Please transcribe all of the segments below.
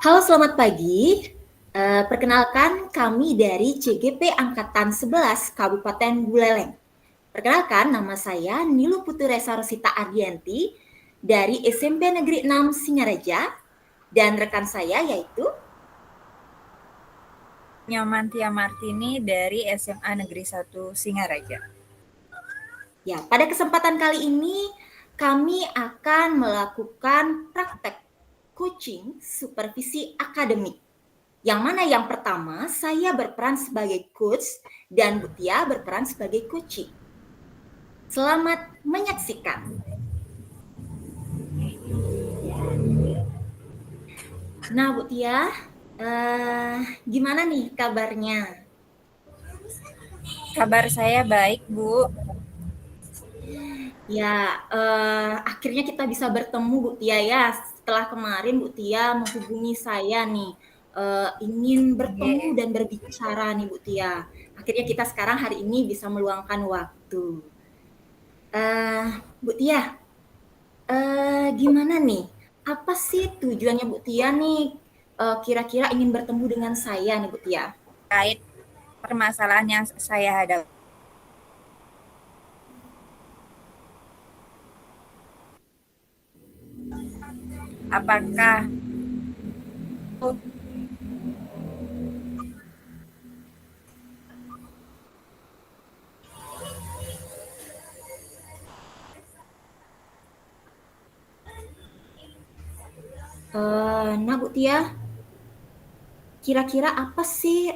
Halo, selamat pagi. Perkenalkan, kami dari CGP Angkatan 11 Kabupaten Buleleng. Perkenalkan, nama saya Nilu Puturesa Rosita Ardianti dari SMP Negeri 6 Singaraja, dan rekan saya yaitu Nyomantia Martini dari SMA Negeri 1 Singaraja. ya, pada kesempatan kali ini kami akan melakukan praktek coaching supervisi akademik. Yang mana yang pertama, saya berperan sebagai coach dan Bu Tia berperan sebagai coaching. Selamat menyaksikan. Nah, Bu Tia, gimana nih kabarnya? Kabar saya baik, Bu. Ya, akhirnya kita bisa bertemu Bu Tia ya. Setelah kemarin Bu Tia menghubungi saya nih, ingin bertemu dan berbicara nih Bu Tia. Akhirnya kita sekarang hari ini bisa meluangkan waktu. Bu Tia, gimana nih? Apa sih tujuannya Bu Tia nih? Kira-kira ingin bertemu dengan saya nih Bu Tia. Terkait permasalahan yang saya hadapi. Apakah Nah Bu Tia, kira-kira apa sih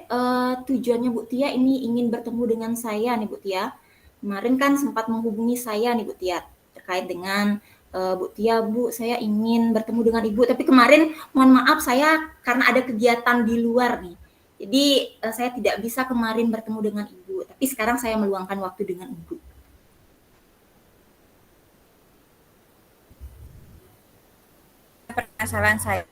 tujuannya Bu Tia ini ingin bertemu dengan saya nih Bu Tia? Kemarin kan sempat menghubungi saya nih Bu Tia terkait dengan Bu Tia, Bu, saya ingin bertemu dengan Ibu. Tapi kemarin mohon maaf saya karena ada kegiatan di luar nih. Jadi saya tidak bisa kemarin bertemu dengan Ibu. Tapi sekarang saya meluangkan waktu dengan Ibu. permasalahan saya,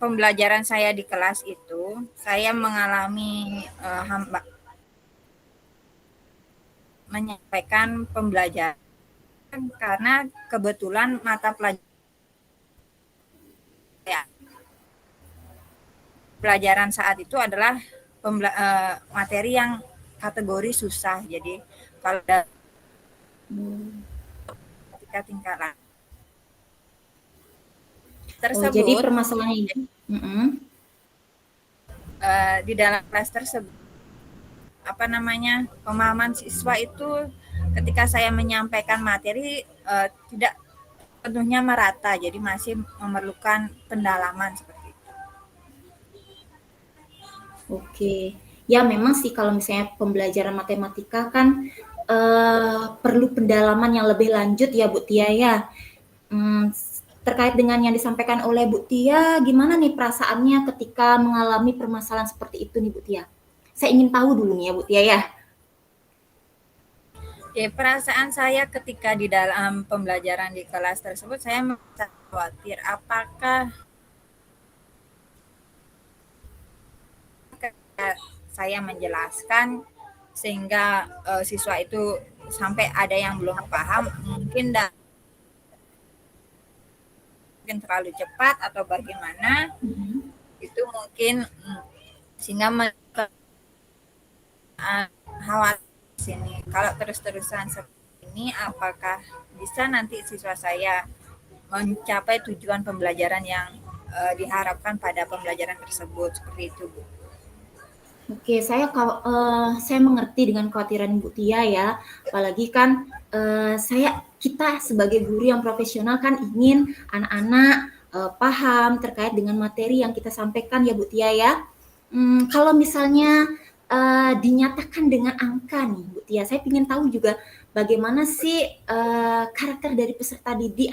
pembelajaran saya di kelas itu, saya mengalami menyampaikan pembelajaran karena kebetulan mata pelajaran saat itu adalah materi yang kategori susah. Jadi kalau tingkat Oh, jadi tersebut, permasalahannya itu. di dalam kelas tersebut pemahaman siswa itu ketika saya menyampaikan materi tidak penuhnya merata, jadi masih memerlukan pendalaman seperti itu. Oke, ya memang sih kalau misalnya pembelajaran matematika kan perlu pendalaman yang lebih lanjut ya Bu Tia ya. Terkait dengan yang disampaikan oleh Bu Tia, gimana nih perasaannya ketika mengalami permasalahan seperti itu nih Bu Tia? Saya ingin tahu dulu nih ya Bu Tia ya. Perasaan saya ketika di dalam pembelajaran di kelas tersebut, saya merasa khawatir apakah saya menjelaskan sehingga siswa itu sampai ada yang belum paham, mungkin terlalu cepat atau bagaimana, itu mungkin sehingga khawatir sini. Kalau terus-terusan seperti ini, apakah bisa nanti siswa saya mencapai tujuan pembelajaran yang diharapkan pada pembelajaran tersebut, seperti itu, Bu. Oke, saya mengerti dengan kekhawatiran Bu Tia ya. Apalagi kan kita sebagai guru yang profesional kan ingin anak-anak paham terkait dengan materi yang kita sampaikan ya Bu Tia ya. Kalau misalnya dinyatakan dengan angka nih Bu Tia, saya ingin tahu juga bagaimana sih karakter dari peserta didik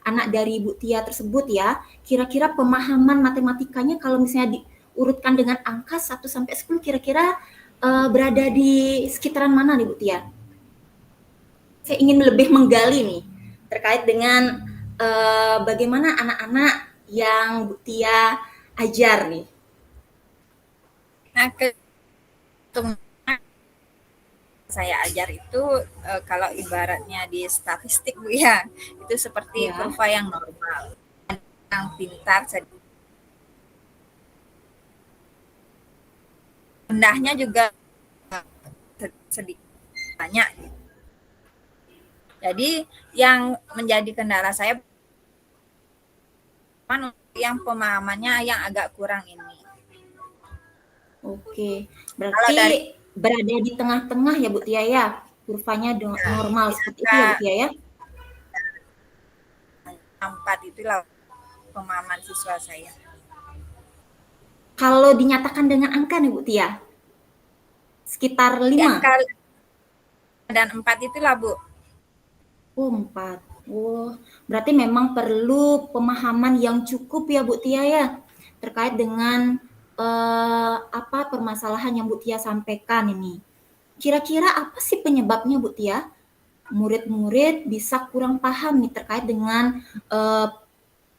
anak dari Bu Tia tersebut ya. Kira-kira pemahaman matematikanya kalau misalnya urutkan dengan angka 1 sampai 10 kira-kira berada di sekitaran mana nih Bu Tia? Saya ingin lebih menggali nih terkait dengan bagaimana anak-anak yang Bu Tia ajar nih. Nah, saya ajar itu kalau ibaratnya di statistik Bu ya, itu seperti Ya. kurva yang normal. Yang pintar rendahnya juga sedikit banyak. Jadi yang menjadi kendala saya yang pemahamannya yang agak kurang ini. Oke, Kalau berarti dari berada di tengah-tengah ya Bu Tia ya, kurvanya normal di seperti itu angka ya Bu Tia ya? 4 itulah pemahaman siswa saya. Kalau dinyatakan dengan angka nih Bu Tia, sekitar Di 5. angka dan 4 itulah Bu. Oh, 4. Oh, berarti memang perlu pemahaman yang cukup ya Bu Tia ya, terkait dengan apa permasalahan yang Bu Tia sampaikan ini. Kira-kira apa sih penyebabnya Bu Tia? Murid-murid bisa kurang paham nih terkait dengan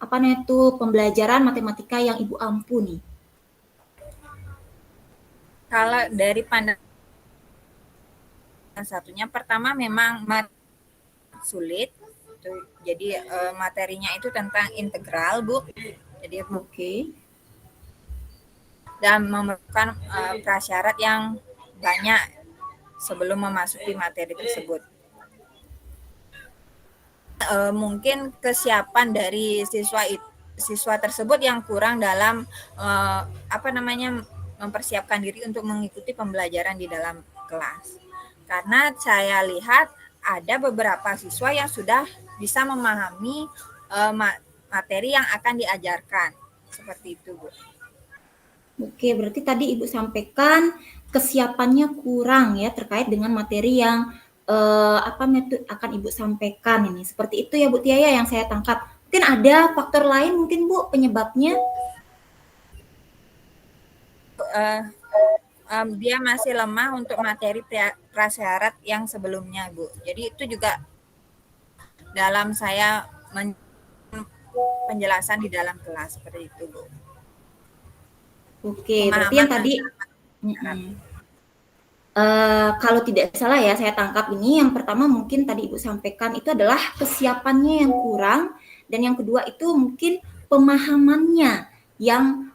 apa namanya itu pembelajaran matematika yang Ibu ampuni. Kalau dari pandangan satunya, pertama memang sulit. Jadi materinya itu tentang integral Bu. Jadi dan memerlukan prasyarat yang banyak sebelum memasuki materi tersebut. Mungkin kesiapan dari siswa tersebut yang kurang dalam mempersiapkan diri untuk mengikuti pembelajaran di dalam kelas. Karena saya lihat ada beberapa siswa yang sudah bisa memahami materi yang akan diajarkan. Seperti itu, Bu. Oke, berarti tadi Ibu sampaikan kesiapannya kurang ya terkait dengan materi yang apa metode akan Ibu sampaikan ini. Seperti itu ya Bu Tia yang saya tangkap. Mungkin ada faktor lain mungkin Bu penyebabnya? Dia masih lemah untuk materi prasyarat yang sebelumnya, Bu. Jadi itu juga dalam saya penjelasan di dalam kelas seperti itu, Bu. Oke, berarti yang Pemahaman tadi kalau tidak salah ya saya tangkap ini yang pertama mungkin tadi Ibu sampaikan itu adalah kesiapannya yang kurang dan yang kedua itu mungkin pemahamannya yang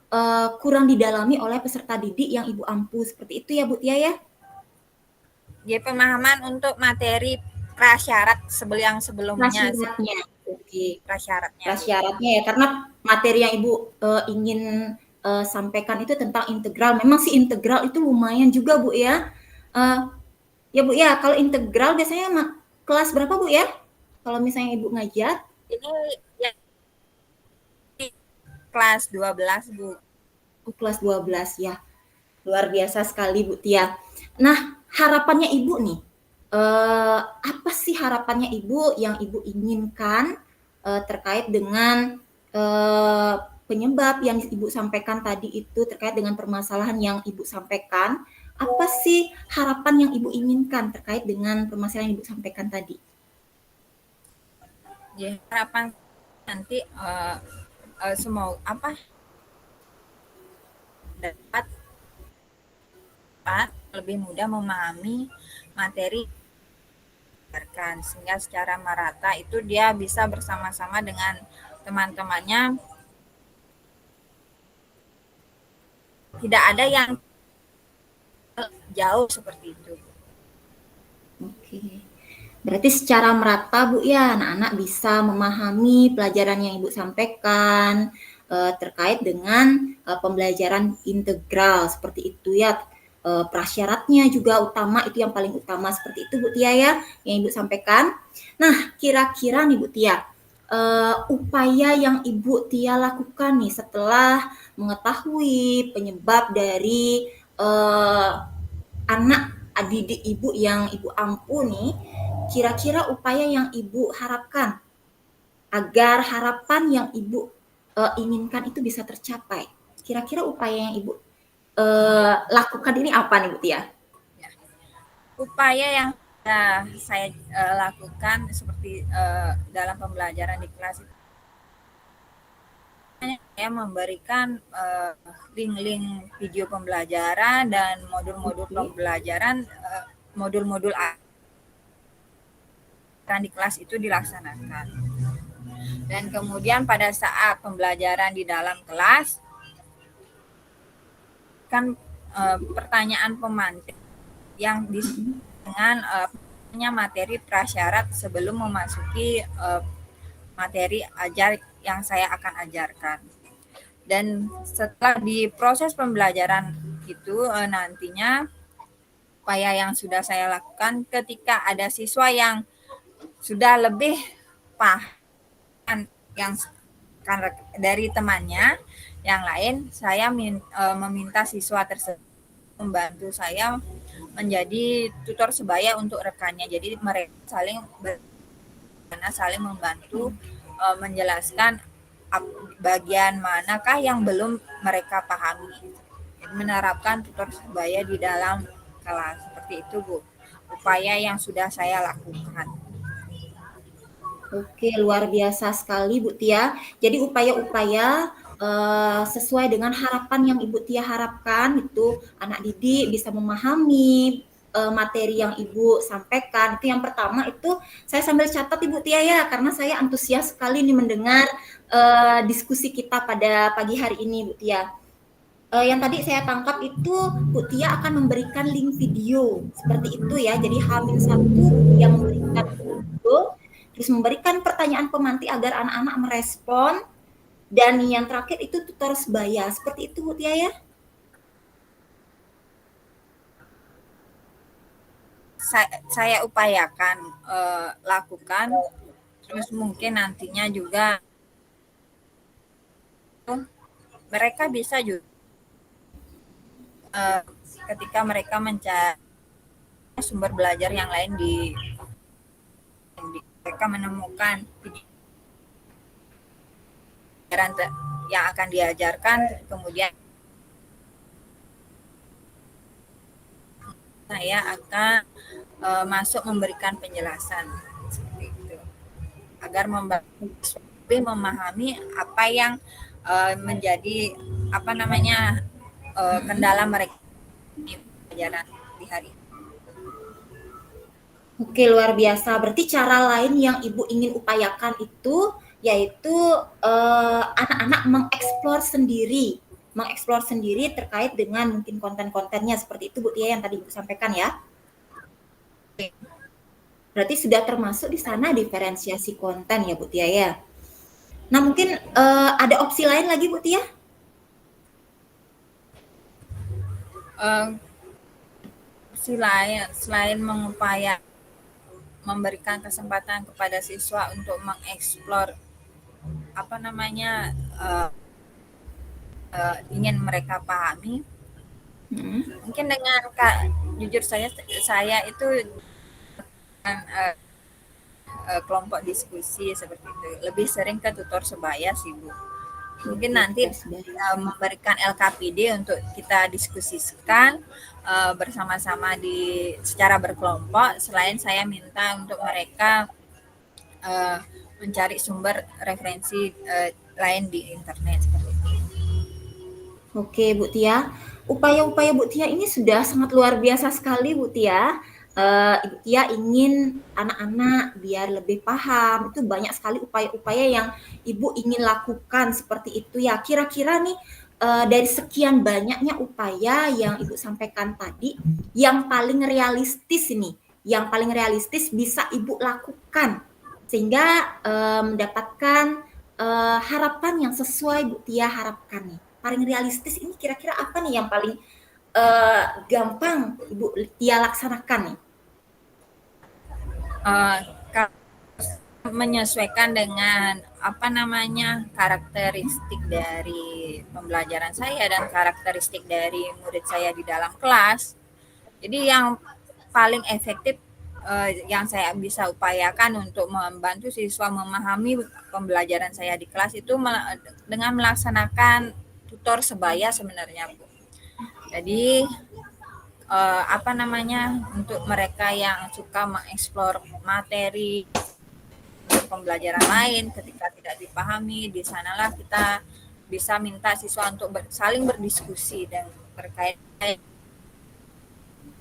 kurang didalami oleh peserta didik yang Ibu ampu seperti itu ya Bu Tia ya? Jadi pemahaman untuk materi prasyarat yang sebelumnya. Prasyaratnya, oke. Prasyaratnya. Prasyaratnya ya karena materi yang Ibu ingin sampaikan itu tentang integral. Memang sih integral itu lumayan juga Bu ya. Ya Bu ya, kalau integral biasanya kelas berapa Bu ya? Kalau misalnya Ibu ngajar? Ini ya, kelas 12 Bu. Kelas 12 ya. Luar biasa sekali Bu Tia. Nah, harapannya Ibu nih, apa sih harapannya Ibu yang Ibu inginkan terkait dengan penyebab yang Ibu sampaikan tadi itu terkait dengan permasalahan yang Ibu sampaikan? Apa sih harapan yang Ibu inginkan terkait dengan permasalahan yang Ibu sampaikan tadi? Ya, harapan nanti semua dapat lebih mudah memahami materi sehingga secara merata itu dia bisa bersama-sama dengan teman-temannya, tidak ada yang jauh seperti itu. Oke. Berarti secara merata Bu ya anak-anak bisa memahami pelajaran yang Ibu sampaikan terkait dengan pembelajaran integral seperti itu ya. Prasyaratnya juga utama, itu yang paling utama seperti itu Bu Tia ya yang Ibu sampaikan. Nah, kira-kira nih Bu Tia, upaya yang Ibu Tia lakukan nih setelah mengetahui penyebab dari anak didik Ibu yang Ibu ampuni, kira-kira upaya yang Ibu harapkan agar harapan yang Ibu inginkan itu bisa tercapai. Kira-kira upaya yang Ibu lakukan ini apa nih Bu Tia? Upaya yang saya lakukan seperti dalam pembelajaran di kelas itu, saya memberikan link-link video pembelajaran dan modul-modul pembelajaran modul-modul di kelas itu dilaksanakan. Dan kemudian pada saat pembelajaran di dalam kelas, kan pertanyaan pemantik yang dengan materi prasyarat sebelum memasuki materi ajar yang saya akan ajarkan. Dan setelah di proses pembelajaran itu nantinya upaya yang sudah saya lakukan ketika ada siswa yang sudah lebih paham yang dari temannya yang lain, saya meminta siswa tersebut membantu saya menjadi tutor sebaya untuk rekannya. Jadi mereka saling membantu menjelaskan bagian manakah yang belum mereka pahami. Menerapkan tutor sebaya di dalam kelas. Seperti itu, Bu. Upaya yang sudah saya lakukan. Oke, luar biasa sekali Bu Tia. Jadi upaya-upaya sesuai dengan harapan yang Ibu Tia harapkan itu anak didik bisa memahami materi yang Ibu sampaikan. Itu yang pertama, itu saya sambil catat Ibu Tia ya, karena saya antusias sekali nih mendengar diskusi kita pada pagi hari ini Bu Tia. Yang tadi saya tangkap itu Bu Tia akan memberikan link video seperti itu ya. Jadi H-1 yang memberikan video, terus memberikan pertanyaan pemantik agar anak-anak merespon, dan yang terakhir itu tutor sebaya. Seperti itu Bu Tia ya? Saya upayakan lakukan, terus mungkin nantinya juga mereka bisa juga ketika mereka mencari sumber belajar yang lain di mereka menemukan yang akan diajarkan, kemudian saya akan masuk memberikan penjelasan seperti itu agar lebih memahami apa yang menjadi kendala mereka di pelajaran di hari ini. Oke, luar biasa. Berarti cara lain yang Ibu ingin upayakan itu yaitu anak-anak mengeksplor sendiri terkait dengan mungkin konten-kontennya, seperti itu Bu Tia yang tadi Ibu sampaikan ya. Berarti sudah termasuk di sana diferensiasi konten ya Bu Tia ya. Nah, mungkin ada opsi lain lagi Bu Tia? Selain memberikan kesempatan kepada siswa untuk mengeksplor ingin mereka pahami, mungkin dengan jujur saya itu kelompok diskusi seperti itu, lebih sering ke tutor sebaya sih Bu. Mungkin nanti memberikan LKPD untuk kita diskusikan bersama-sama secara berkelompok. Selain saya minta untuk mereka mencari sumber referensi lain di internet seperti itu. Oke Bu Tia, upaya-upaya Bu Tia ini sudah sangat luar biasa sekali Bu Tia. Ibu Tia ingin anak-anak biar lebih paham, itu banyak sekali upaya-upaya yang Ibu ingin lakukan seperti itu ya. Kira-kira nih dari sekian banyaknya upaya yang Ibu sampaikan tadi, yang paling realistis yang paling realistis bisa Ibu lakukan sehingga mendapatkan harapan yang sesuai Bu Tia harapkan nih. Paling realistis ini kira-kira apa nih yang paling gampang Ibu Tia laksanakan nih? Menyesuaikan dengan karakteristik dari pembelajaran saya dan karakteristik dari murid saya di dalam kelas. Jadi yang paling efektif yang saya bisa upayakan untuk membantu siswa memahami pembelajaran saya di kelas itu dengan melaksanakan tutor sebaya sebenarnya Bu. Jadi untuk mereka yang suka mengeksplor materi pembelajaran lain ketika tidak dipahami, di sanalah kita bisa minta siswa untuk saling berdiskusi dan terkait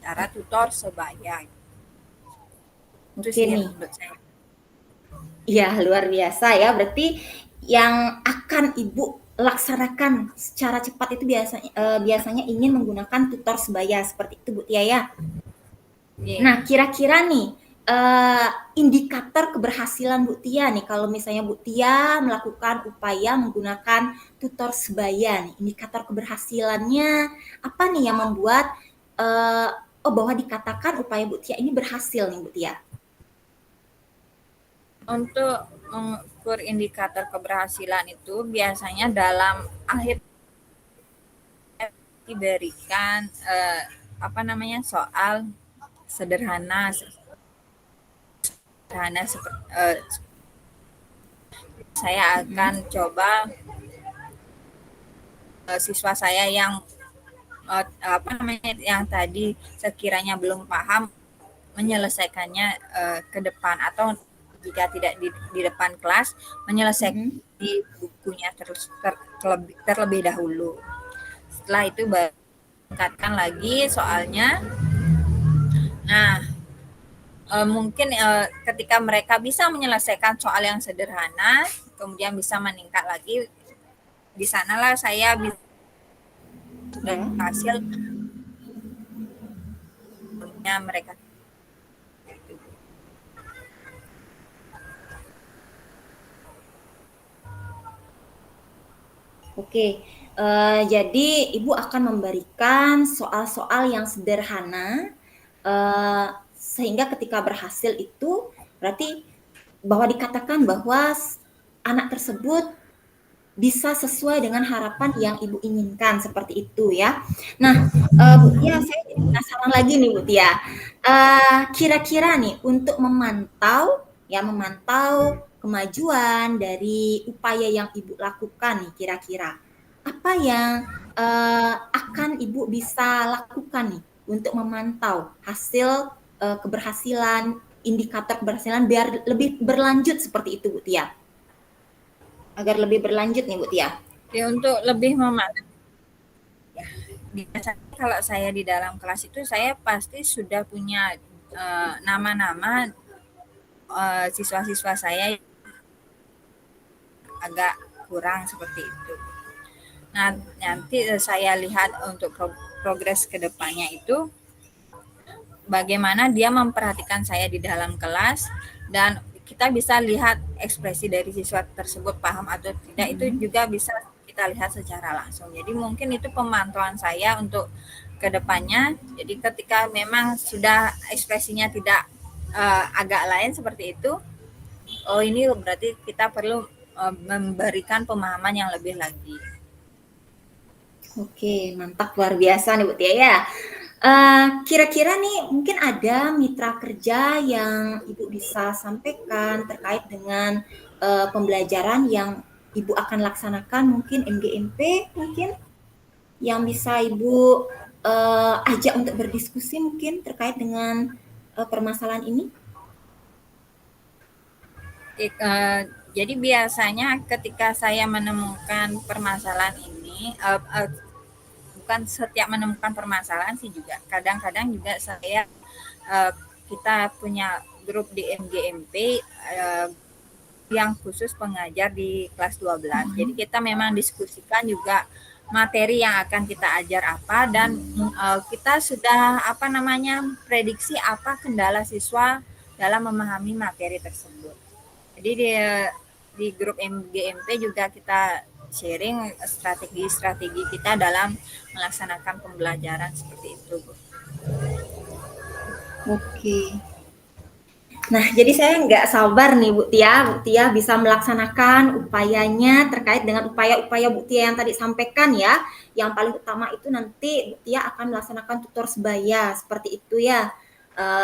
cara tutor sebaya. Itu Oke sih nih. menurut saya. Ya, luar biasa ya. Berarti yang akan Ibu laksanakan secara cepat itu biasanya ingin menggunakan tutor sebaya seperti itu, Bu Tia ya. Yeah. Nah, kira-kira nih indikator keberhasilan Bu Tia nih kalau misalnya Bu Tia melakukan upaya menggunakan tutor sebaya nih, indikator keberhasilannya apa nih yang membuat bahwa dikatakan upaya Bu Tia ini berhasil nih Bu Tia? Untuk mengukur indikator keberhasilan itu biasanya dalam akhir diberikan soal sederhana seperti saya akan coba siswa saya yang yang tadi sekiranya belum paham menyelesaikannya ke depan, atau jika tidak di depan kelas menyelesaikan di bukunya terlebih dahulu. Setelah itu baru tingkatkan lagi soalnya. Nah, mungkin ketika mereka bisa menyelesaikan soal yang sederhana, kemudian bisa meningkat lagi, di sanalah saya bisa hasil mereka. Oke, jadi Ibu akan memberikan soal-soal yang sederhana, sehingga ketika berhasil itu berarti bahwa dikatakan bahwa anak tersebut bisa sesuai dengan harapan yang Ibu inginkan, seperti itu ya. Nah, Bu Tia, saya jadi penasaran lagi nih Bu Tia. Kira-kira nih untuk memantau kemajuan dari upaya yang Ibu lakukan nih, kira-kira apa yang akan Ibu bisa lakukan nih untuk memantau hasil keberhasilan, indikator keberhasilan biar lebih berlanjut seperti itu Bu Tia? Agar lebih berlanjut nih Bu Tia. Ya, untuk lebih memantau, ya, biasanya kalau saya di dalam kelas itu saya pasti sudah punya nama-nama siswa-siswa saya agak kurang seperti itu. Nah, nanti saya lihat untuk progres ke depannya itu bagaimana dia memperhatikan saya di dalam kelas, dan kita bisa lihat ekspresi dari siswa tersebut paham atau tidak, itu juga bisa kita lihat secara langsung. Jadi mungkin itu pemantauan saya untuk ke depannya. Jadi ketika memang sudah ekspresinya tidak agak lain seperti itu, oh ini berarti kita perlu memberikan pemahaman yang lebih lagi. Oke, mantap, luar biasa nih Bu Tia ya. Kira-kira nih mungkin ada mitra kerja yang Ibu bisa sampaikan terkait dengan pembelajaran yang Ibu akan laksanakan, mungkin MGMP mungkin yang bisa Ibu ajak untuk berdiskusi mungkin terkait dengan permasalahan ini? Jadi biasanya ketika saya menemukan permasalahan ini, bukan setiap menemukan permasalahan sih, juga kadang-kadang juga saya kita punya grup di MGMP yang khusus pengajar di kelas 12. Jadi kita memang diskusikan juga materi yang akan kita ajar apa, dan kita sudah prediksi apa kendala siswa dalam memahami materi tersebut. Jadi di grup MGMP juga kita sharing strategi-strategi kita dalam melaksanakan pembelajaran seperti itu, Bu. Oke. Nah, jadi saya nggak sabar nih Bu Tia bisa melaksanakan upayanya terkait dengan upaya-upaya Bu Tia yang tadi sampaikan ya. Yang paling utama itu nanti Bu Tia akan melaksanakan tutor sebaya, seperti itu ya.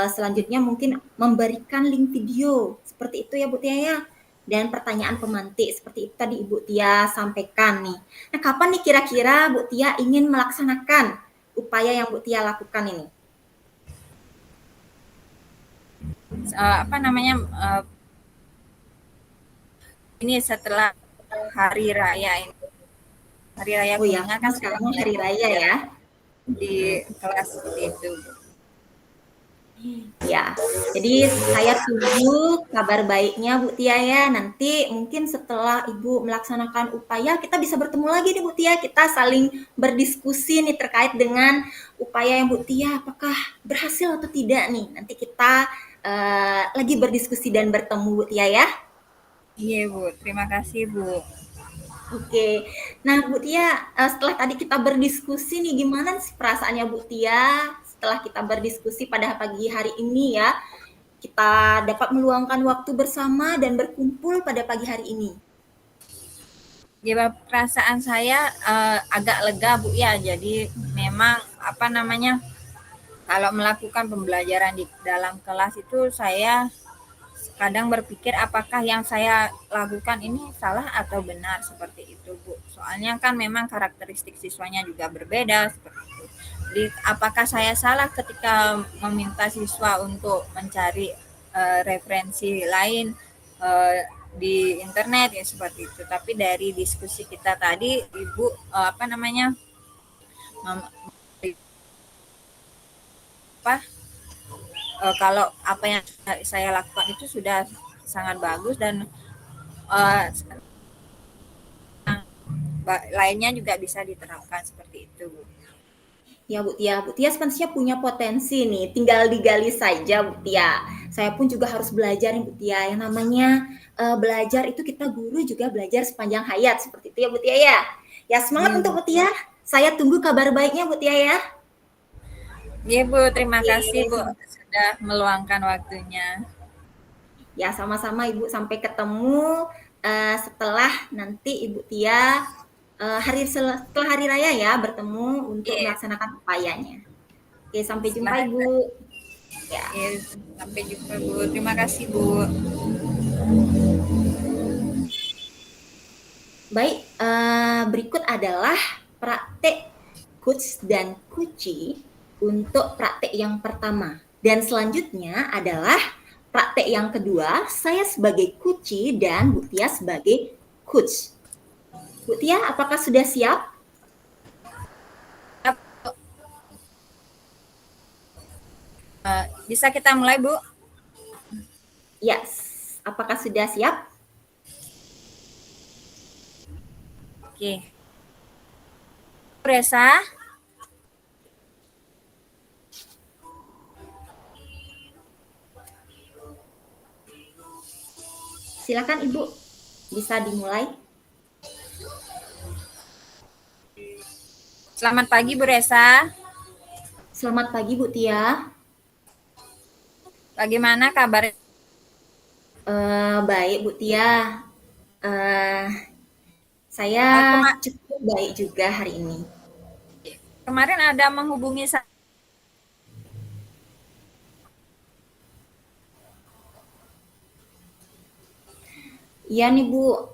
Selanjutnya mungkin memberikan link video, seperti itu ya Bu Tia ya. Dan pertanyaan pemantik, seperti itu tadi Ibu Tia sampaikan nih. Nah, kapan nih kira-kira Bu Tia ingin melaksanakan upaya yang Bu Tia lakukan ini? Ini setelah hari raya ini, hari raya Oh ya, Kuningan kan sekarang hari raya ya. di kelas seperti itu. Ya, jadi saya tunggu kabar baiknya Bu Tia ya. Nanti mungkin setelah Ibu melaksanakan upaya, kita bisa bertemu lagi nih Bu Tia. Kita saling berdiskusi nih terkait dengan upaya yang Bu Tia, apakah berhasil atau tidak nih. Nanti kita lagi berdiskusi dan bertemu Bu Tia ya. Iya Bu, terima kasih Bu. Oke, nah Bu Tia, setelah tadi kita berdiskusi nih, gimana sih perasaannya Bu Tia setelah kita berdiskusi pada pagi hari ini ya? Kita dapat meluangkan waktu bersama dan berkumpul pada pagi hari ini. Ya perasaan saya agak lega Bu ya. Jadi memang apa namanya, kalau melakukan pembelajaran di dalam kelas itu saya kadang berpikir apakah yang saya lakukan ini salah atau benar seperti itu Bu. Soalnya kan memang karakteristik siswanya juga berbeda seperti itu. Jadi apakah saya salah ketika meminta siswa untuk mencari referensi lain eh, di internet ya seperti itu. Tapi dari diskusi kita tadi Ibu apa namanya apa kalau apa yang saya lakukan itu sudah sangat bagus dan uh, lainnya juga bisa diterapkan seperti itu Bu. Ya Bu Tia, Bu Tia sebenarnya punya potensi nih, tinggal digali saja Bu Tia. Saya pun juga harus belajar nih Bu Tia, yang namanya belajar itu kita guru juga belajar sepanjang hayat, seperti itu ya Bu Tia ya. Ya semangat Iya untuk Bu. Bu Tia, saya tunggu kabar baiknya Bu Tia ya. Iya Bu, terima kasih Oke, Bu sudah meluangkan waktunya. ya sama-sama Ibu, sampai ketemu setelah nanti Ibu Tia setelah hari raya ya bertemu untuk Iya, melaksanakan upayanya. Oke, sampai jumpa setelah Ibu. Ya. iya, sampai jumpa Bu. Terima kasih Bu. Baik, berikut adalah praktek Kuts dan Kuci untuk praktek yang pertama. Dan selanjutnya adalah praktek yang kedua, saya sebagai Kuci dan Bu Tia sebagai Kuts. Bu Tia, apakah sudah siap? Bisa kita mulai Bu? Yes. Apakah sudah siap? Oke. Resa, Silakan Ibu, bisa dimulai. selamat pagi Bu Resa. Selamat pagi Bu Tia. Bagaimana kabar? Baik Bu Tia. Uh, saya cukup baik juga hari ini. Kemarin ada menghubungi saya. Iya nih Bu,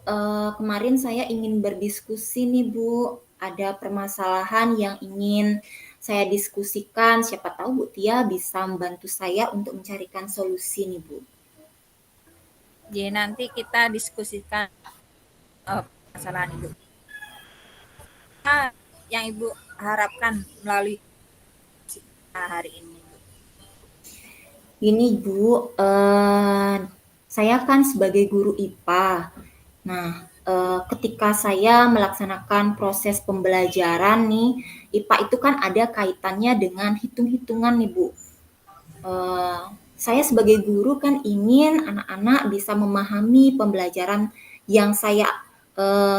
kemarin saya ingin berdiskusi nih Bu, ada permasalahan yang ingin saya diskusikan, siapa tahu Bu Tia bisa membantu saya untuk mencarikan solusi nih Bu. Jadi nanti kita diskusikan permasalahan Ibu. Yang Ibu harapkan melalui hari ini? Gini Bu, saya kan sebagai guru IPA. Nah, ketika saya melaksanakan proses pembelajaran nih, IPA itu kan ada kaitannya dengan hitung-hitungan nih Bu. Saya sebagai guru kan ingin anak-anak bisa memahami pembelajaran yang saya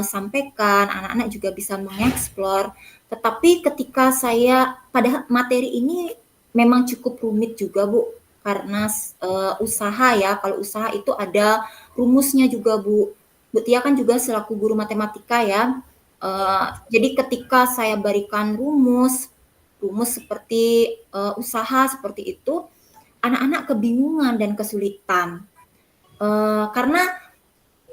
sampaikan, anak-anak juga bisa mengeksplor. Tetapi ketika saya pada materi ini memang cukup rumit juga Bu, karena usaha ya. Kalau usaha itu ada rumusnya juga Bu. Bu Tia kan juga selaku guru matematika ya. Jadi ketika saya berikan rumus seperti usaha seperti itu, anak-anak kebingungan dan kesulitan. Karena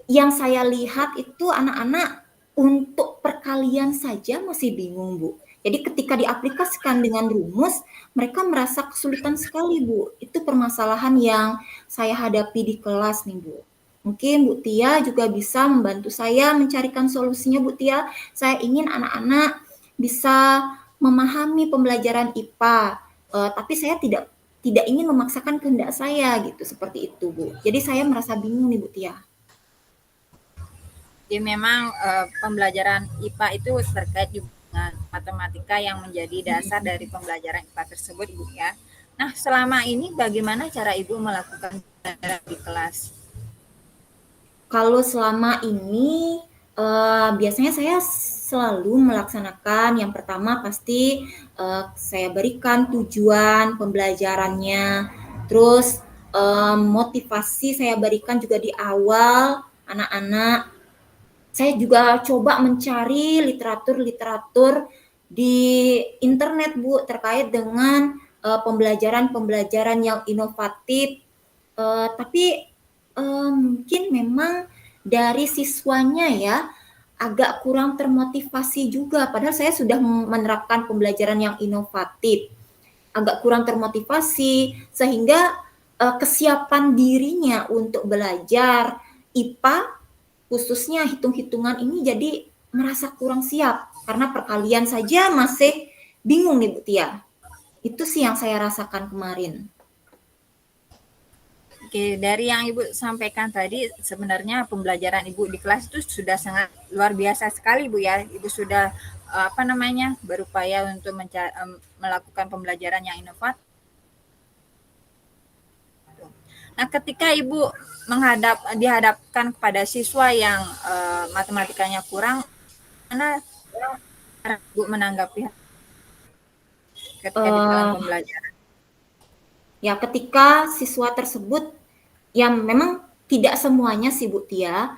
yang saya lihat itu anak-anak untuk perkalian saja masih bingung, Bu. Jadi ketika diaplikasikan dengan rumus, mereka merasa kesulitan sekali, Bu. Itu permasalahan yang saya hadapi di kelas nih, Bu. Mungkin Bu Tia juga bisa membantu saya mencarikan solusinya, Bu Tia. Saya ingin anak-anak bisa memahami pembelajaran IPA, tapi saya tidak ingin memaksakan kehendak saya gitu, seperti itu Bu. Jadi saya merasa bingung nih Bu Tia. Jadi memang pembelajaran IPA itu terkait dengan matematika yang menjadi dasar dari pembelajaran IPA tersebut, Ibu ya. Nah, selama ini bagaimana cara Ibu melakukan pembelajaran di kelas? Kalau selama ini biasanya saya selalu melaksanakan yang pertama pasti saya berikan tujuan pembelajarannya, terus motivasi saya berikan juga di awal anak-anak. Saya juga coba mencari literatur-literatur di internet Bu terkait dengan pembelajaran-pembelajaran yang inovatif. Tapi mungkin memang dari siswanya ya agak kurang termotivasi juga. Padahal saya sudah menerapkan pembelajaran yang inovatif, agak kurang termotivasi sehingga kesiapan dirinya untuk belajar IPA khususnya hitung-hitungan ini jadi merasa kurang siap karena perkalian saja masih bingung nih Bu Tia. Itu sih yang saya rasakan kemarin. Oke, dari yang Ibu sampaikan tadi, sebenarnya pembelajaran Ibu di kelas itu sudah sangat luar biasa sekali, Bu ya. Ibu sudah berupaya untuk melakukan pembelajaran yang inovatif. Nah, ketika Ibu dihadapkan kepada siswa yang matematikanya kurang, mana cara Ibu menanggapi ketika di dalam pembelajaran? Ya, ketika siswa tersebut yang memang tidak semuanya sih Bu Tia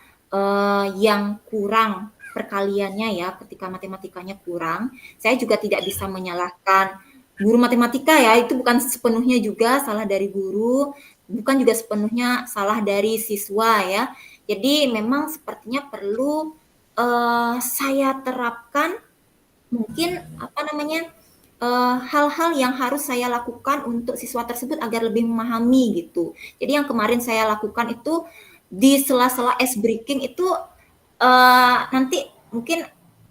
yang kurang perkaliannya ya, ketika matematikanya kurang, saya juga tidak bisa menyalahkan guru matematika ya, itu bukan sepenuhnya juga salah dari guru, bukan juga sepenuhnya salah dari siswa ya. Jadi memang sepertinya perlu saya terapkan mungkin hal-hal yang harus saya lakukan untuk siswa tersebut agar lebih memahami gitu. Jadi yang kemarin saya lakukan itu di sela-sela ice breaking itu nanti mungkin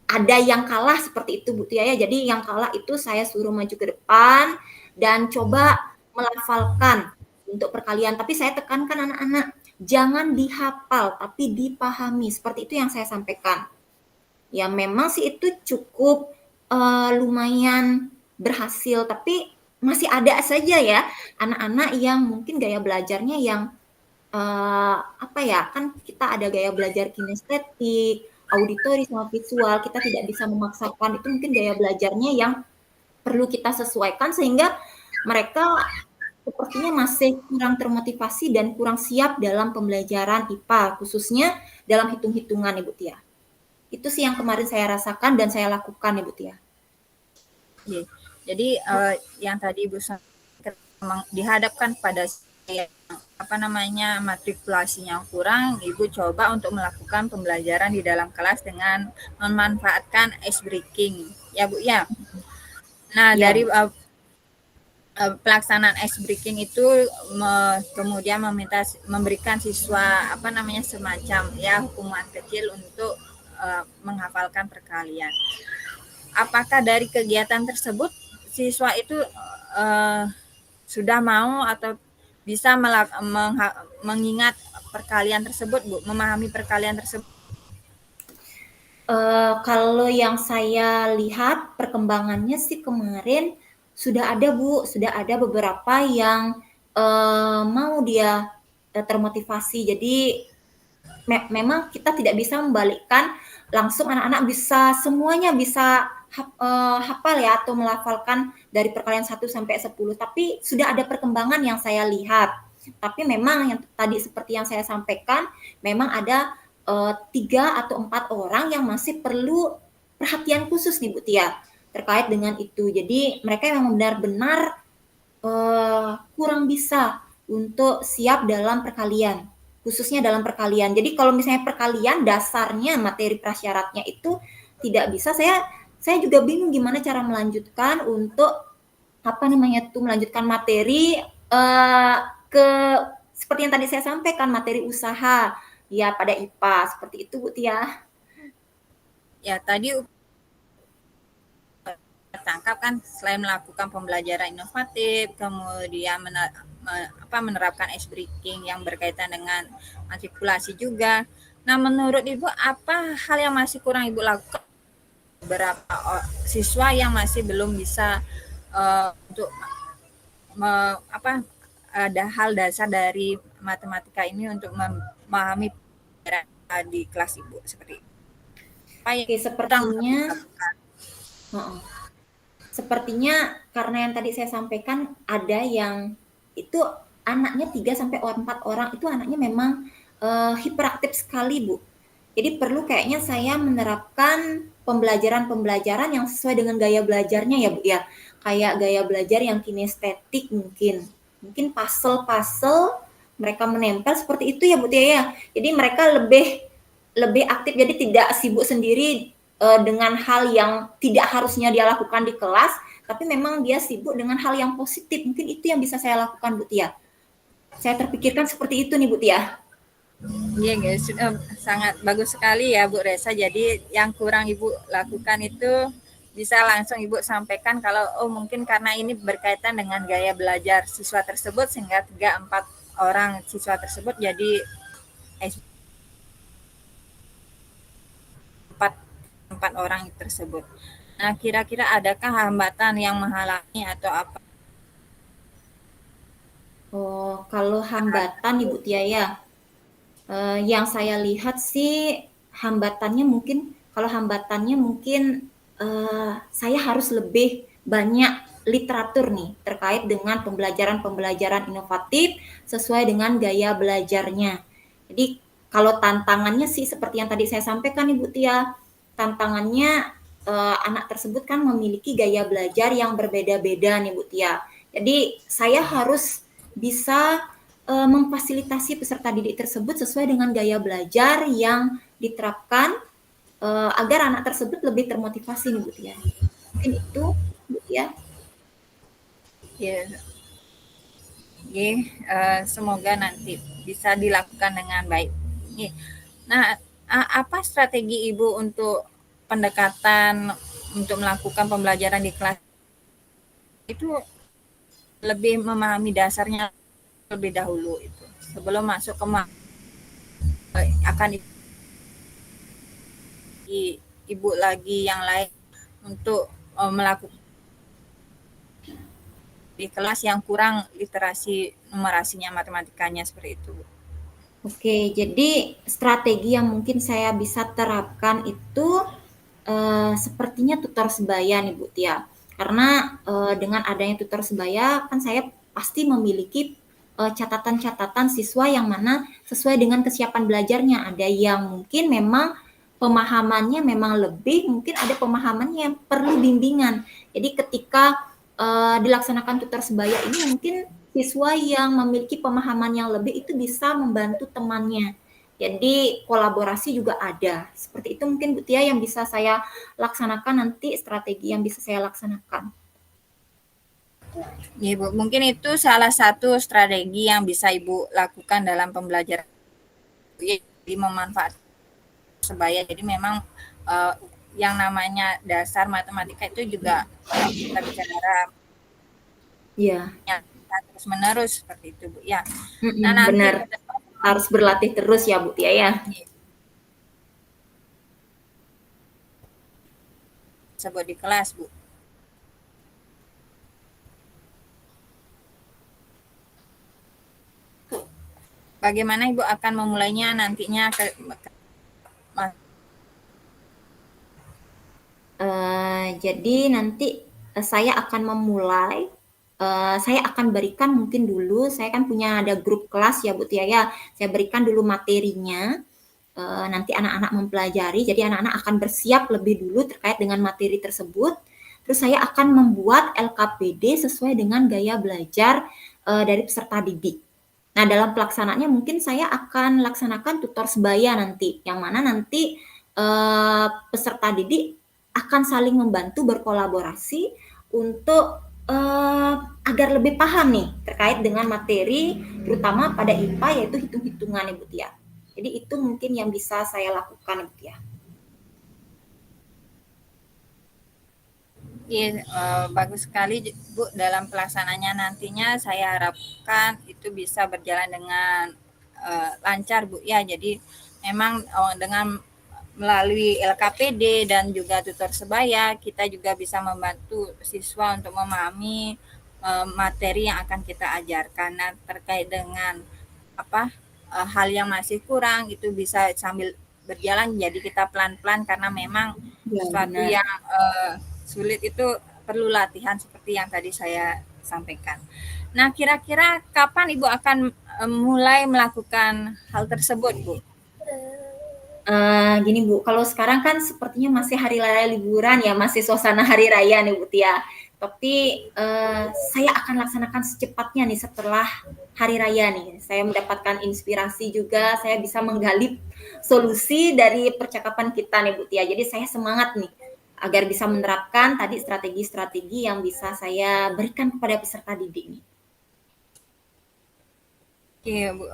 ada yang kalah seperti itu Bu Tia ya. Jadi yang kalah itu saya suruh maju ke depan dan coba melafalkan untuk perkalian. Tapi saya tekankan anak-anak jangan dihafal tapi dipahami. Seperti itu yang saya sampaikan. Ya memang sih itu cukup lumayan berhasil, tapi masih ada saja ya anak-anak yang mungkin gaya belajarnya yang kan kita ada gaya belajar kinestetik, auditori sama visual, kita tidak bisa memaksakan, itu mungkin gaya belajarnya yang perlu kita sesuaikan sehingga mereka sepertinya masih kurang termotivasi dan kurang siap dalam pembelajaran IPA, khususnya dalam hitung-hitungan Ibu Tia. Itu sih yang kemarin saya rasakan dan saya lakukan Ibu Tia. Jadi yang tadi Ibu sampaikan dihadapkan pada matrikulasinya kurang, Ibu coba untuk melakukan pembelajaran di dalam kelas dengan memanfaatkan ice breaking, ya Bu ya. Nah, dari pelaksanaan ice breaking itu kemudian memberikan siswa semacam ya hukuman kecil untuk menghafalkan perkalian. Apakah dari kegiatan tersebut siswa itu sudah mau atau bisa mengingat perkalian tersebut, Bu, memahami perkalian tersebut? Kalau yang saya lihat perkembangannya sih kemarin sudah ada Bu, sudah ada beberapa yang mau dia termotivasi. Jadi memang kita tidak bisa membalikkan langsung anak-anak bisa semuanya bisa hafal ya atau melafalkan dari perkalian 1 sampai 10, tapi sudah ada perkembangan yang saya lihat. Tapi memang yang tadi seperti yang saya sampaikan, memang ada 3 atau 4 orang yang masih perlu perhatian khusus nih Bu Tia terkait dengan itu. Jadi mereka memang benar-benar kurang bisa untuk siap dalam perkalian, khususnya dalam perkalian. Jadi kalau misalnya perkalian dasarnya materi prasyaratnya itu tidak bisa, saya juga bingung gimana cara melanjutkan untuk melanjutkan materi ke seperti yang tadi saya sampaikan, materi usaha ya pada IPA seperti itu Bu Tia. Ya tadi bercakap kan, selain melakukan pembelajaran inovatif, kemudian menerapkan ice breaking yang berkaitan dengan matrikulasi juga. Nah, menurut Ibu apa hal yang masih kurang Ibu lakukan? Beberapa siswa yang masih belum bisa untuk ada hal dasar dari matematika ini untuk memahami di kelas Ibu seperti itu. Oke, sepertinya karena yang tadi saya sampaikan ada yang itu anaknya 3 sampai 4 orang itu anaknya memang hiperaktif sekali, Bu. Jadi perlu kayaknya saya menerapkan pembelajaran-pembelajaran yang sesuai dengan gaya belajarnya ya, Bu ya. Kayak gaya belajar yang kinestetik mungkin. Mungkin puzzle-puzzle mereka menempel seperti itu ya, Bu Tia ya. Jadi mereka lebih aktif, jadi tidak sibuk sendiri dengan hal yang tidak harusnya dia lakukan di kelas, tapi memang dia sibuk dengan hal yang positif. Mungkin itu yang bisa saya lakukan, Bu Tia. Saya terpikirkan seperti itu nih, Bu Tia. Iya guys, sangat bagus sekali ya Bu Resa. Jadi yang kurang Ibu lakukan itu bisa langsung Ibu sampaikan kalau mungkin karena ini berkaitan dengan gaya belajar siswa tersebut sehingga 3-4 orang siswa tersebut jadi 4 orang tersebut. Nah, kira-kira adakah hambatan yang menghalangi atau apa? Oh, kalau hambatan Ibu Tia ya, yang saya lihat sih hambatannya mungkin saya harus lebih banyak literatur nih terkait dengan pembelajaran inovatif sesuai dengan gaya belajarnya. Jadi kalau tantangannya sih seperti yang tadi saya sampaikan Ibu Tia, tantangannya anak tersebut kan memiliki gaya belajar yang berbeda-beda nih Bu Tia. Jadi saya harus bisa memfasilitasi peserta didik tersebut sesuai dengan gaya belajar yang diterapkan agar anak tersebut lebih termotivasi nih Bu Tia. Mungkin itu Bu Tia. Ya, semoga nanti bisa dilakukan dengan baik. Nah, apa strategi Ibu untuk pendekatan untuk melakukan pembelajaran di kelas itu lebih memahami dasarnya lebih dahulu itu sebelum masuk ke akan Ibu lagi yang lain untuk melakukan di kelas yang kurang literasi numerasinya matematikanya seperti itu. Oke, jadi strategi yang mungkin saya bisa terapkan itu sepertinya tutor sebaya nih Bu Tia. Karena dengan adanya tutor sebaya kan saya pasti memiliki catatan-catatan siswa yang mana sesuai dengan kesiapan belajarnya. Ada yang mungkin memang pemahamannya memang lebih, mungkin ada pemahamannya yang perlu bimbingan. Jadi ketika dilaksanakan tutor sebaya ini mungkin siswa yang memiliki pemahaman yang lebih itu bisa membantu temannya. Jadi kolaborasi juga ada. Seperti itu mungkin Bu Tia yang bisa saya laksanakan nanti, strategi yang bisa saya laksanakan. Ya, Bu. Mungkin itu salah satu strategi yang bisa Ibu lakukan dalam pembelajaran. Jadi memanfaatkan sebaya. Jadi memang yang namanya dasar matematika itu juga kita bicara ya terus menerus seperti itu Bu ya. Nah nanti benar, harus berlatih terus ya Bu Tia ya. Sebut di kelas Bu. Bagaimana Ibu akan memulainya nantinya jadi nanti saya akan memulai, saya akan berikan mungkin dulu, saya kan punya ada grup kelas ya Bu Tia ya, saya berikan dulu materinya, nanti anak-anak mempelajari, jadi anak-anak akan bersiap lebih dulu terkait dengan materi tersebut, terus saya akan membuat LKPD sesuai dengan gaya belajar dari peserta didik. Nah, dalam pelaksanaannya mungkin saya akan laksanakan tutor sebaya nanti, yang mana nanti peserta didik akan saling membantu berkolaborasi untuk agar lebih paham nih terkait dengan materi, terutama pada IPA yaitu hitung-hitungan Ibu Tia. Jadi itu mungkin yang bisa saya lakukan Ibu Tia. Iya, bagus sekali Bu, dalam pelaksanaannya nantinya saya harapkan itu bisa berjalan dengan lancar Bu ya. Jadi memang dengan melalui LKPD dan juga tutor sebaya kita juga bisa membantu siswa untuk memahami materi yang akan kita ajarkan. Nah, terkait dengan apa hal yang masih kurang itu bisa sambil berjalan, jadi kita pelan-pelan karena memang Ya, sesuatu benar. yang sulit itu perlu latihan seperti yang tadi saya sampaikan. Nah, kira-kira kapan Ibu akan mulai melakukan hal tersebut, Bu? Gini Bu, kalau sekarang kan sepertinya masih hari raya liburan ya, masih suasana hari raya nih Bu Tia. Tapi saya akan laksanakan secepatnya nih setelah hari raya nih. Saya mendapatkan inspirasi juga, saya bisa menggali solusi dari percakapan kita nih Bu Tia. Jadi saya semangat nih agar bisa menerapkan tadi strategi-strategi yang bisa saya berikan kepada peserta didik nih. Oke, Bu.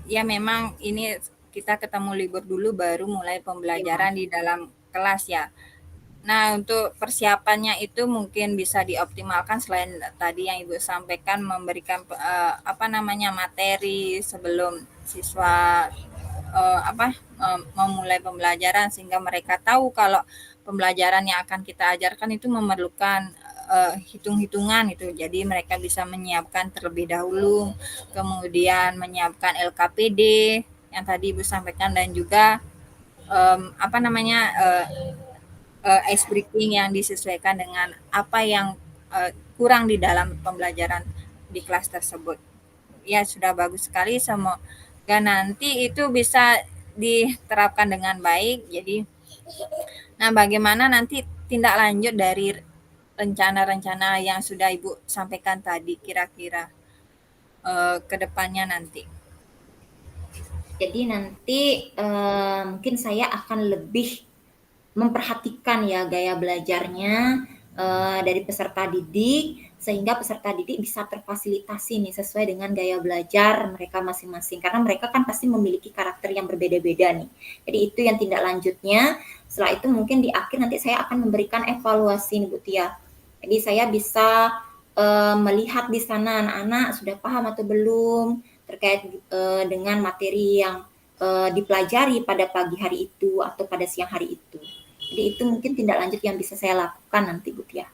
Ya memang ini kita ketemu libur dulu baru mulai Ya. pembelajaran di dalam kelas ya. Nah, untuk persiapannya itu mungkin bisa dioptimalkan selain tadi yang Ibu sampaikan memberikan apa namanya materi sebelum siswa memulai pembelajaran sehingga mereka tahu kalau pembelajaran yang akan kita ajarkan itu memerlukan hitung-hitungan itu. Jadi mereka bisa menyiapkan terlebih dahulu, kemudian menyiapkan LKPD yang tadi Ibu sampaikan dan juga apa namanya ice breaking yang disesuaikan dengan apa yang kurang di dalam pembelajaran di kelas tersebut. Ya sudah bagus sekali, semoga nanti itu bisa diterapkan dengan baik. Jadi, nah bagaimana nanti tindak lanjut dari rencana-rencana yang sudah Ibu sampaikan tadi kira-kira ke depannya nanti? Jadi nanti mungkin saya akan lebih memperhatikan ya gaya belajarnya dari peserta didik sehingga peserta didik bisa terfasilitasi nih sesuai dengan gaya belajar mereka masing-masing karena mereka kan pasti memiliki karakter yang berbeda-beda nih. Jadi itu yang tindak lanjutnya. Setelah itu mungkin di akhir nanti saya akan memberikan evaluasi nih Bu Tia. Jadi saya bisa melihat di sana anak-anak sudah paham atau belum terkait dengan materi yang dipelajari pada pagi hari itu atau pada siang hari itu. Jadi itu mungkin tindak lanjut yang bisa saya lakukan nanti Bu Tia.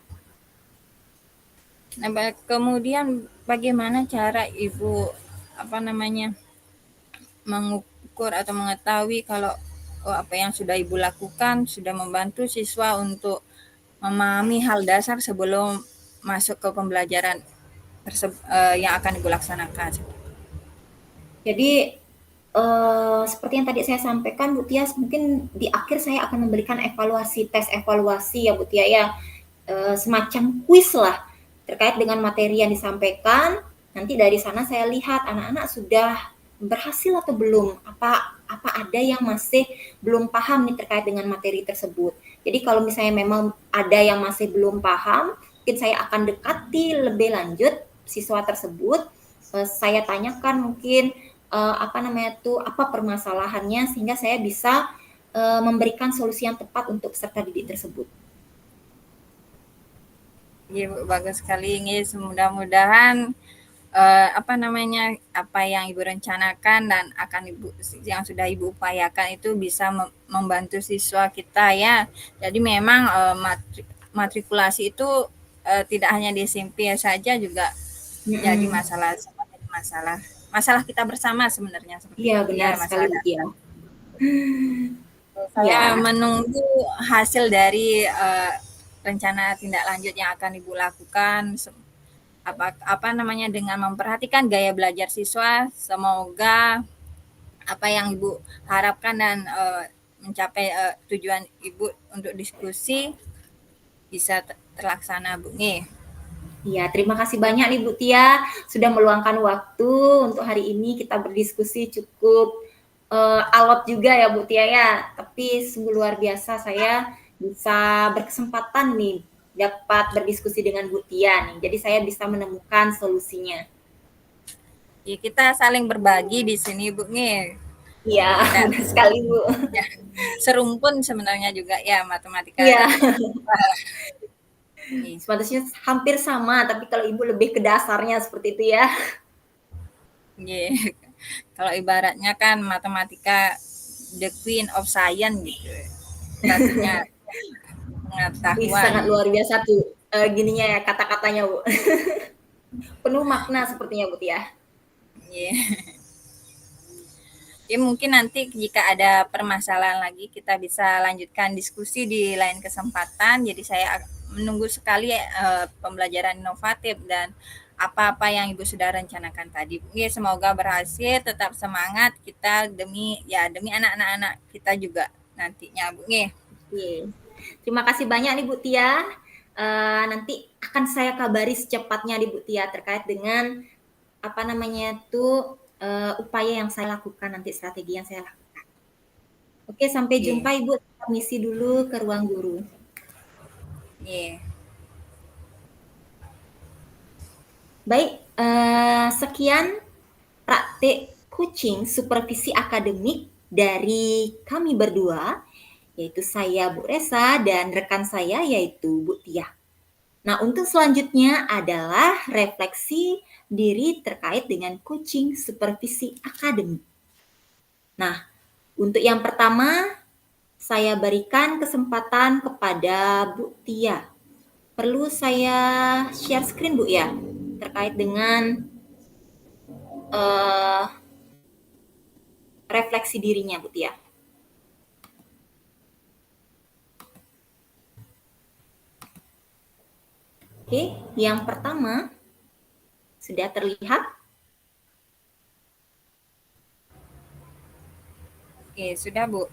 Nah, kemudian bagaimana cara Ibu apa namanya mengukur atau mengetahui kalau apa yang sudah Ibu lakukan sudah membantu siswa untuk memahami hal dasar sebelum masuk ke pembelajaran yang akan Ibu laksanakan? Jadi seperti yang tadi saya sampaikan Bu Tia, mungkin di akhir saya akan memberikan evaluasi, tes evaluasi ya Bu Tia ya, semacam kuis lah terkait dengan materi yang disampaikan. Nanti dari sana saya lihat anak-anak sudah berhasil atau belum, apa ada yang masih belum paham nih terkait dengan materi tersebut. Jadi kalau misalnya memang ada yang masih belum paham, mungkin saya akan dekati lebih lanjut siswa tersebut. Saya tanyakan mungkin apa permasalahannya sehingga saya bisa memberikan solusi yang tepat untuk peserta didik tersebut. Iya, bagus sekali. Ini mudah-mudahan apa namanya apa yang Ibu rencanakan dan akan Ibu yang sudah Ibu upayakan itu bisa membantu siswa kita ya. Jadi memang matrikulasi itu tidak hanya di SMP saja juga jadi masalah masalah masalah kita bersama sebenarnya seperti Iya itu ya benar sekali masalah. Bu Tia. Saya Ya, menunggu hasil dari rencana tindak lanjut yang akan Ibu lakukan. Apa namanya dengan memperhatikan gaya belajar siswa, semoga apa yang Ibu harapkan dan mencapai tujuan Ibu untuk diskusi bisa terlaksana, Bu. Nih. iya terima kasih banyak nih Bu Tia sudah meluangkan waktu untuk hari ini kita berdiskusi cukup alot juga ya Bu Tia ya. Tapi sungguh luar biasa saya bisa berkesempatan nih dapat berdiskusi dengan Bu Tia nih. Jadi saya bisa menemukan solusinya. Ya, kita saling berbagi di sini, Bu. Nih. Iya, Dan benar sekali Bu. ya, serumpun sebenarnya juga ya matematika Iya, dan Sebenarnya hampir sama, tapi kalau ibu lebih ke dasarnya seperti itu ya. Yeah. Kalau ibaratnya kan matematika the queen of science gitu, ratunya Wih, sangat pengetahuan. luar biasa tuh gininya ya kata-katanya Bu. Penuh makna sepertinya Bu ya. Yeah. Ya mungkin nanti jika ada permasalahan lagi kita bisa lanjutkan diskusi di lain kesempatan. Jadi saya menunggu sekali pembelajaran inovatif dan apa-apa yang Ibu sudah rencanakan tadi. Ya, semoga berhasil, tetap semangat kita demi anak-anak kita juga nantinya, Bu. Ya. Oke. Terima kasih banyak nih Bu Tia. Nanti akan saya kabari secepatnya di Bu Tia terkait dengan apa namanya tuh upaya yang saya lakukan nanti strategi yang saya lakukan. Oke, sampai Yeah. jumpa Ibu. Permisi dulu ke ruang guru. Yeah. Baik, sekian praktik coaching supervisi akademik dari kami berdua, yaitu saya Bu Resa dan rekan saya yaitu Bu Tia. Nah, untuk selanjutnya adalah refleksi diri terkait dengan coaching supervisi akademik. Nah, untuk yang pertama, saya berikan kesempatan kepada Bu Tia. Perlu saya share screen, Bu, ya? Terkait dengan uh, refleksi dirinya, Bu Tia. Oke, yang pertama sudah terlihat. Oke, sudah Bu.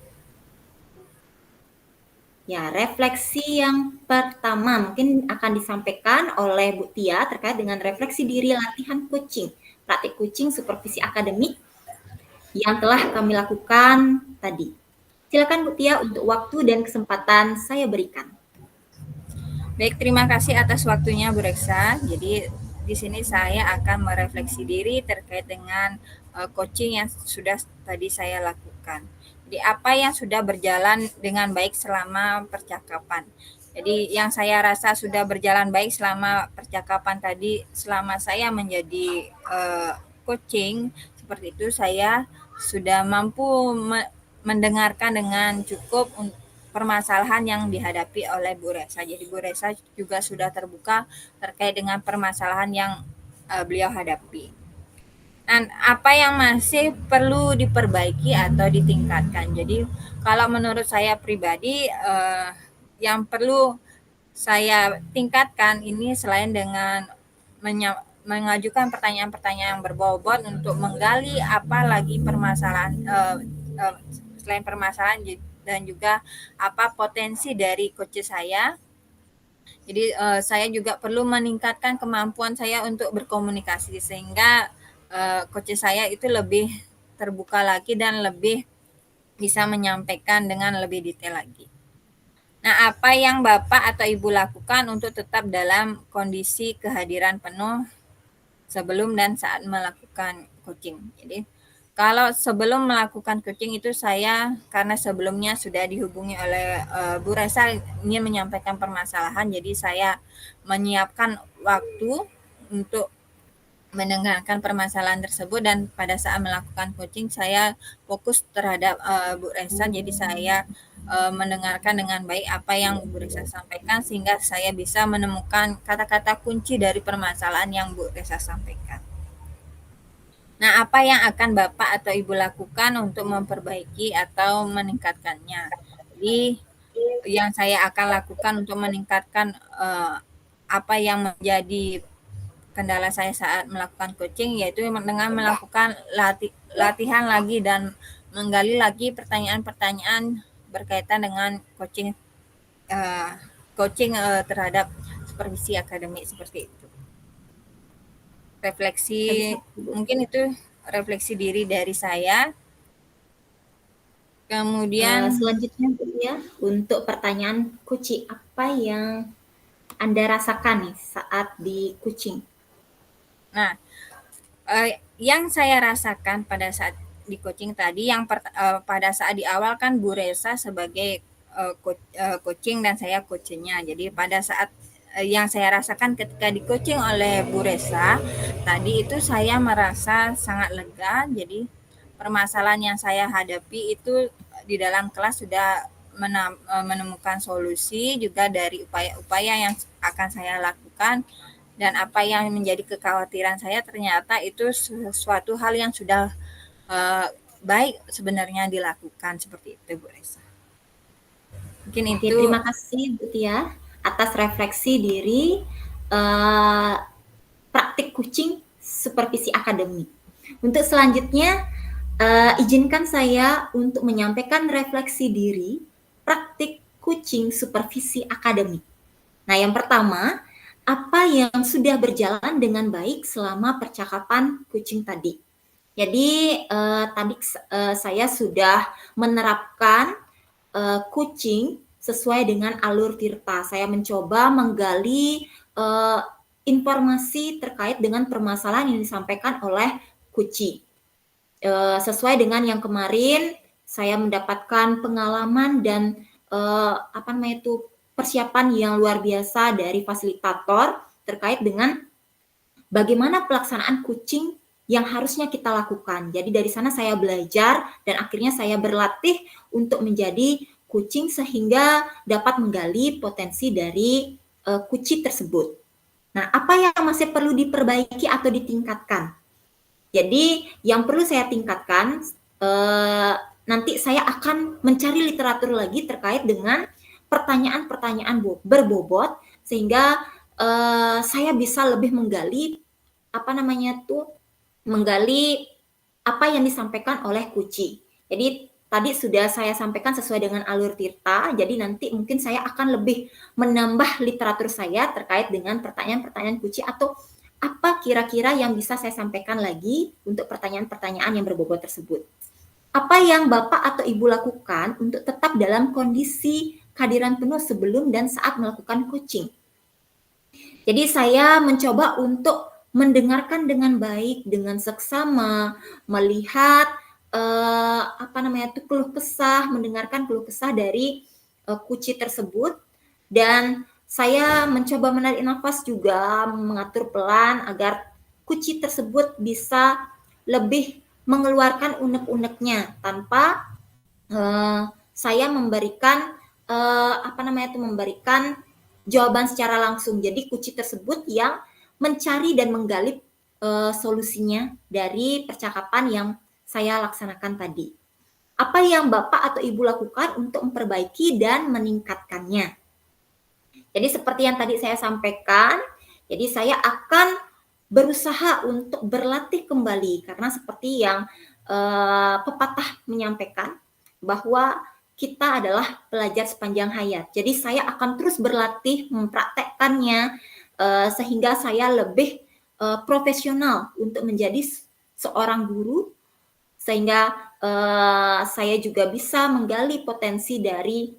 Ya, refleksi yang pertama mungkin akan disampaikan oleh Bu Tia terkait dengan refleksi diri latihan coaching, praktik coaching supervisi akademik yang telah kami lakukan tadi. Silakan Bu Tia untuk waktu dan kesempatan saya berikan. Baik, terima kasih atas waktunya Bu Reksa. Jadi di sini saya akan merefleksi diri terkait dengan coaching yang sudah tadi saya lakukan. Jadi apa yang sudah berjalan dengan baik selama percakapan. Jadi yang saya rasa sudah berjalan baik selama percakapan tadi, selama saya menjadi coaching seperti itu, saya sudah mampu mendengarkan dengan cukup permasalahan yang dihadapi oleh Bu Resa. Jadi Bu Resa juga sudah terbuka terkait dengan permasalahan yang beliau hadapi. Dan apa yang masih perlu diperbaiki atau ditingkatkan. Jadi kalau menurut saya pribadi yang perlu saya tingkatkan ini selain dengan mengajukan pertanyaan-pertanyaan yang berbobot untuk menggali apa lagi permasalahan selain permasalahan dan juga apa potensi dari coach saya. Jadi saya juga perlu meningkatkan kemampuan saya untuk berkomunikasi sehingga coach saya itu lebih terbuka lagi dan lebih bisa menyampaikan dengan lebih detail lagi. Nah, apa yang Bapak atau Ibu lakukan untuk tetap dalam kondisi kehadiran penuh sebelum dan saat melakukan coaching? Jadi, kalau sebelum melakukan coaching itu saya karena sebelumnya sudah dihubungi oleh Bu Resa ingin menyampaikan permasalahan, jadi saya menyiapkan waktu untuk mendengarkan permasalahan tersebut dan pada saat melakukan coaching saya fokus terhadap Bu Resa, jadi saya mendengarkan dengan baik apa yang Bu Resa sampaikan sehingga saya bisa menemukan kata-kata kunci dari permasalahan yang Bu Resa sampaikan. Nah, apa yang akan Bapak atau Ibu lakukan untuk memperbaiki atau meningkatkannya? Jadi, yang saya akan lakukan untuk meningkatkan apa yang menjadi kendala saya saat melakukan coaching yaitu dengan melakukan latihan lagi dan menggali lagi pertanyaan-pertanyaan berkaitan dengan coaching terhadap supervisi akademik seperti itu. Refleksi mungkin itu refleksi diri dari saya. Kemudian Selanjutnya Bu ya, untuk pertanyaan coaching apa yang Anda rasakan nih saat di coaching? Nah, yang saya rasakan pada saat di coaching tadi, pada saat di awal kan Bu Resa sebagai coaching dan saya coachnya. Jadi pada saat yang saya rasakan ketika di-coaching oleh Bu Resa, tadi itu saya merasa sangat lega. Jadi permasalahan yang saya hadapi itu di dalam kelas sudah menemukan solusi juga dari upaya-upaya yang akan saya lakukan, dan apa yang menjadi kekhawatiran saya ternyata itu sesuatu hal yang sudah baik sebenarnya dilakukan, seperti itu Bu Resa. Mungkin Oke, itu. terima kasih Bu Tia atas refleksi diri uh, praktik coaching supervisi akademik. Untuk selanjutnya, izinkan saya untuk menyampaikan refleksi diri praktik coaching supervisi akademik. Nah, yang pertama, apa yang sudah berjalan dengan baik selama percakapan coaching tadi? Jadi tadi saya sudah menerapkan coaching sesuai dengan alur Tirta. Saya mencoba menggali informasi terkait dengan permasalahan yang disampaikan oleh Kuci. Sesuai dengan yang kemarin saya mendapatkan pengalaman dan persiapan yang luar biasa dari fasilitator terkait dengan bagaimana pelaksanaan coaching yang harusnya kita lakukan. Jadi dari sana saya belajar dan akhirnya saya berlatih untuk menjadi coaching sehingga dapat menggali potensi dari coaching tersebut. Nah, apa yang masih perlu diperbaiki atau ditingkatkan? Jadi yang perlu saya tingkatkan, nanti saya akan mencari literatur lagi terkait dengan pertanyaan-pertanyaan berbobot sehingga saya bisa lebih menggali menggali apa yang disampaikan oleh Kuci. Jadi tadi sudah saya sampaikan sesuai dengan alur Tirta, jadi nanti mungkin saya akan lebih menambah literatur saya terkait dengan pertanyaan-pertanyaan Kuci atau apa kira-kira yang bisa saya sampaikan lagi untuk pertanyaan-pertanyaan yang berbobot tersebut. Apa yang Bapak atau Ibu lakukan untuk tetap dalam kondisi kehadiran penuh sebelum dan saat melakukan coaching? Jadi saya mencoba untuk mendengarkan dengan baik, dengan seksama, melihat keluh kesah, mendengarkan keluh kesah dari Kuci tersebut, dan saya mencoba menarik nafas juga, mengatur pelan agar Kuci tersebut bisa lebih mengeluarkan unek-uneknya tanpa saya memberikan memberikan jawaban secara langsung. Jadi Kuci tersebut yang mencari dan menggali solusinya dari percakapan yang saya laksanakan tadi. Apa yang Bapak atau Ibu lakukan untuk memperbaiki dan meningkatkannya? Jadi seperti yang tadi saya sampaikan, jadi saya akan berusaha untuk berlatih kembali karena seperti yang pepatah menyampaikan bahwa kita adalah pelajar sepanjang hayat. Jadi saya akan terus berlatih mempraktekkannya sehingga saya lebih profesional untuk menjadi seorang guru, sehingga saya juga bisa menggali potensi dari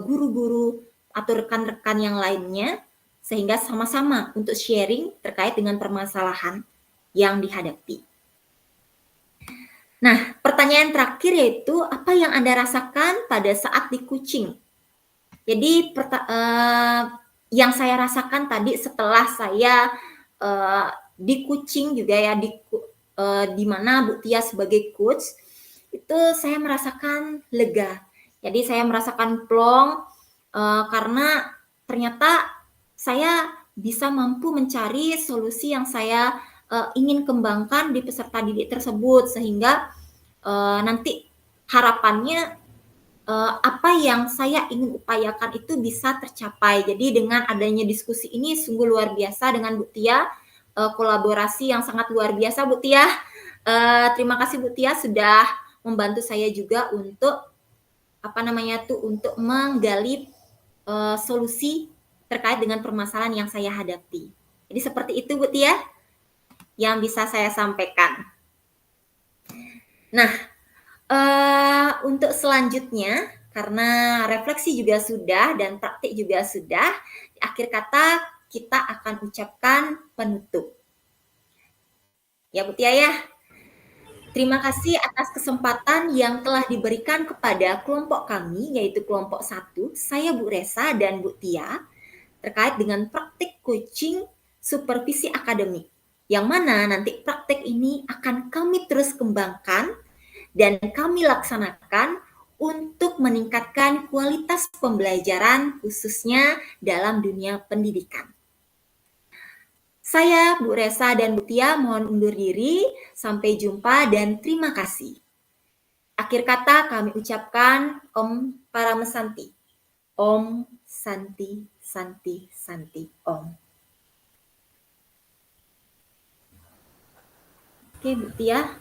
guru-guru atau rekan-rekan yang lainnya sehingga sama-sama untuk sharing terkait dengan permasalahan yang dihadapi. Nah, pertanyaan terakhir yaitu apa yang Anda rasakan pada saat di coaching? Jadi yang saya rasakan tadi setelah saya di coaching juga ya di mana Bu Tia sebagai coach itu saya merasakan lega. Jadi saya merasakan plong karena ternyata saya bisa mampu mencari solusi yang saya ingin kembangkan di peserta didik tersebut sehingga nanti harapannya apa yang saya ingin upayakan itu bisa tercapai. Jadi dengan adanya diskusi ini sungguh luar biasa dengan Bu Tia, kolaborasi yang sangat luar biasa Bu Tia. Terima kasih Bu Tia sudah membantu saya juga untuk untuk menggali solusi terkait dengan permasalahan yang saya hadapi. Jadi seperti itu Bu Tia yang bisa saya sampaikan. Nah, untuk selanjutnya, karena refleksi juga sudah dan praktik juga sudah, di akhir kata kita akan ucapkan penutup. Ya Bu Tia ya. Terima kasih atas kesempatan yang telah diberikan kepada kelompok kami, yaitu kelompok 1, saya Bu Resa dan Bu Tia, terkait dengan praktik coaching supervisi akademik. Yang mana nanti praktik ini akan kami terus kembangkan dan kami laksanakan untuk meningkatkan kualitas pembelajaran khususnya dalam dunia pendidikan. Saya Bu Resa dan Bu Tia mohon undur diri. Sampai jumpa dan terima kasih. Akhir kata kami ucapkan Om Paramesanti. Om Santi Santi Santi Om. Oke Bu Tia.